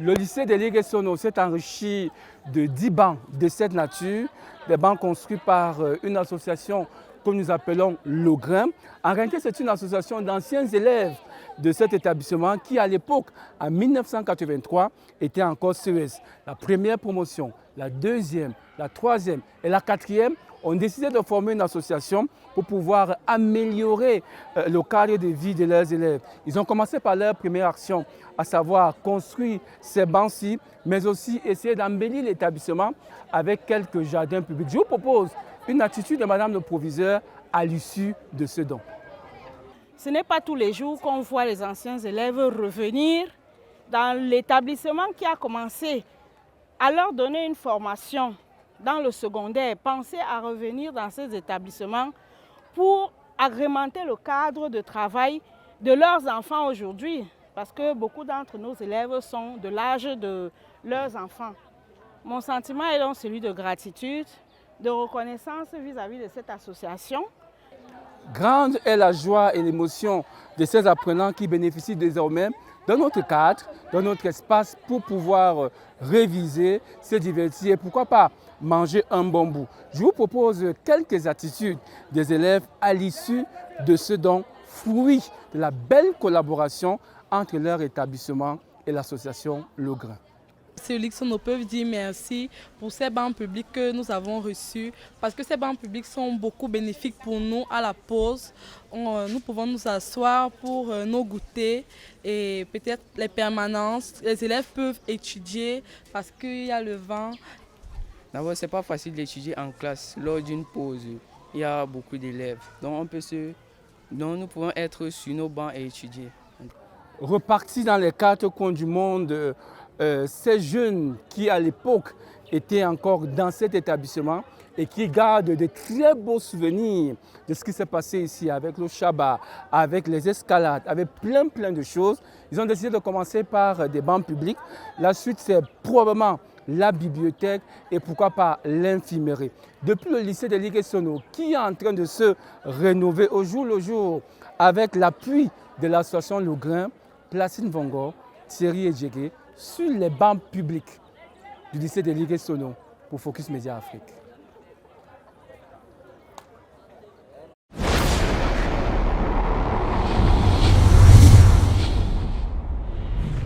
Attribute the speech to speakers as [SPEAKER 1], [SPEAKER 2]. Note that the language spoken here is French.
[SPEAKER 1] Le lycée de l'Iguessono s'est enrichi de 10 bancs de cette nature, des bancs construits par une association que nous appelons l'OGRIM. En réalité, c'est une association d'anciens élèves de cet établissement qui, à l'époque, en 1983, était encore CES. La première promotion, la deuxième, la troisième et la quatrième ont décidé de former une association pour pouvoir améliorer le cadre de vie de leurs élèves. Ils ont commencé par leur première action, à savoir construire ces bancs-ci, mais aussi essayer d'embellir l'établissement avec quelques jardins publics. Je vous propose une attitude de Madame le Proviseur à l'issue de ce don.
[SPEAKER 2] Ce n'est pas tous les jours qu'on voit les anciens élèves revenir dans l'établissement qui a commencé à leur donner une formation dans le secondaire, penser à revenir dans ces établissements pour agrémenter le cadre de travail de leurs enfants aujourd'hui, parce que beaucoup d'entre nos élèves sont de l'âge de leurs enfants. Mon sentiment est donc celui de gratitude, de reconnaissance vis-à-vis de cette association.
[SPEAKER 1] Grande est la joie et l'émotion de ces apprenants qui bénéficient désormais de notre cadre, de notre espace pour pouvoir réviser, se divertir et pourquoi pas manger un bon bout. Je vous propose quelques attitudes des élèves à l'issue de ce don, fruit de la belle collaboration entre leur établissement et l'association l'OGRIM.
[SPEAKER 3] Sur l'Iguessono peuvent dire merci pour ces bancs publics que nous avons reçus parce que ces bancs publics sont beaucoup bénéfiques pour nous à la pause. Nous pouvons nous asseoir pour nos goûters et peut-être les permanences. Les élèves peuvent étudier parce qu'il y a le vent.
[SPEAKER 4] D'abord, ce n'est pas facile d'étudier en classe. Lors d'une pause, il y a beaucoup d'élèves. Donc nous pouvons être sur nos bancs et étudier.
[SPEAKER 1] Repartis dans les quatre coins du monde, ces jeunes qui à l'époque étaient encore dans cet établissement et qui gardent de très beaux souvenirs de ce qui s'est passé ici avec le Shabbat, avec les escalades, avec plein de choses. Ils ont décidé de commencer par des bancs publics. La suite, c'est probablement la bibliothèque et pourquoi pas l'infirmerie. Depuis le lycée de l'Iguessono qui est en train de se rénover au jour le jour avec l'appui de l'association l'OGRIM, Placine Vongo, Thierry Edjege, sur les bancs publics du lycée de l'Iguessono pour Focus Média Afrique.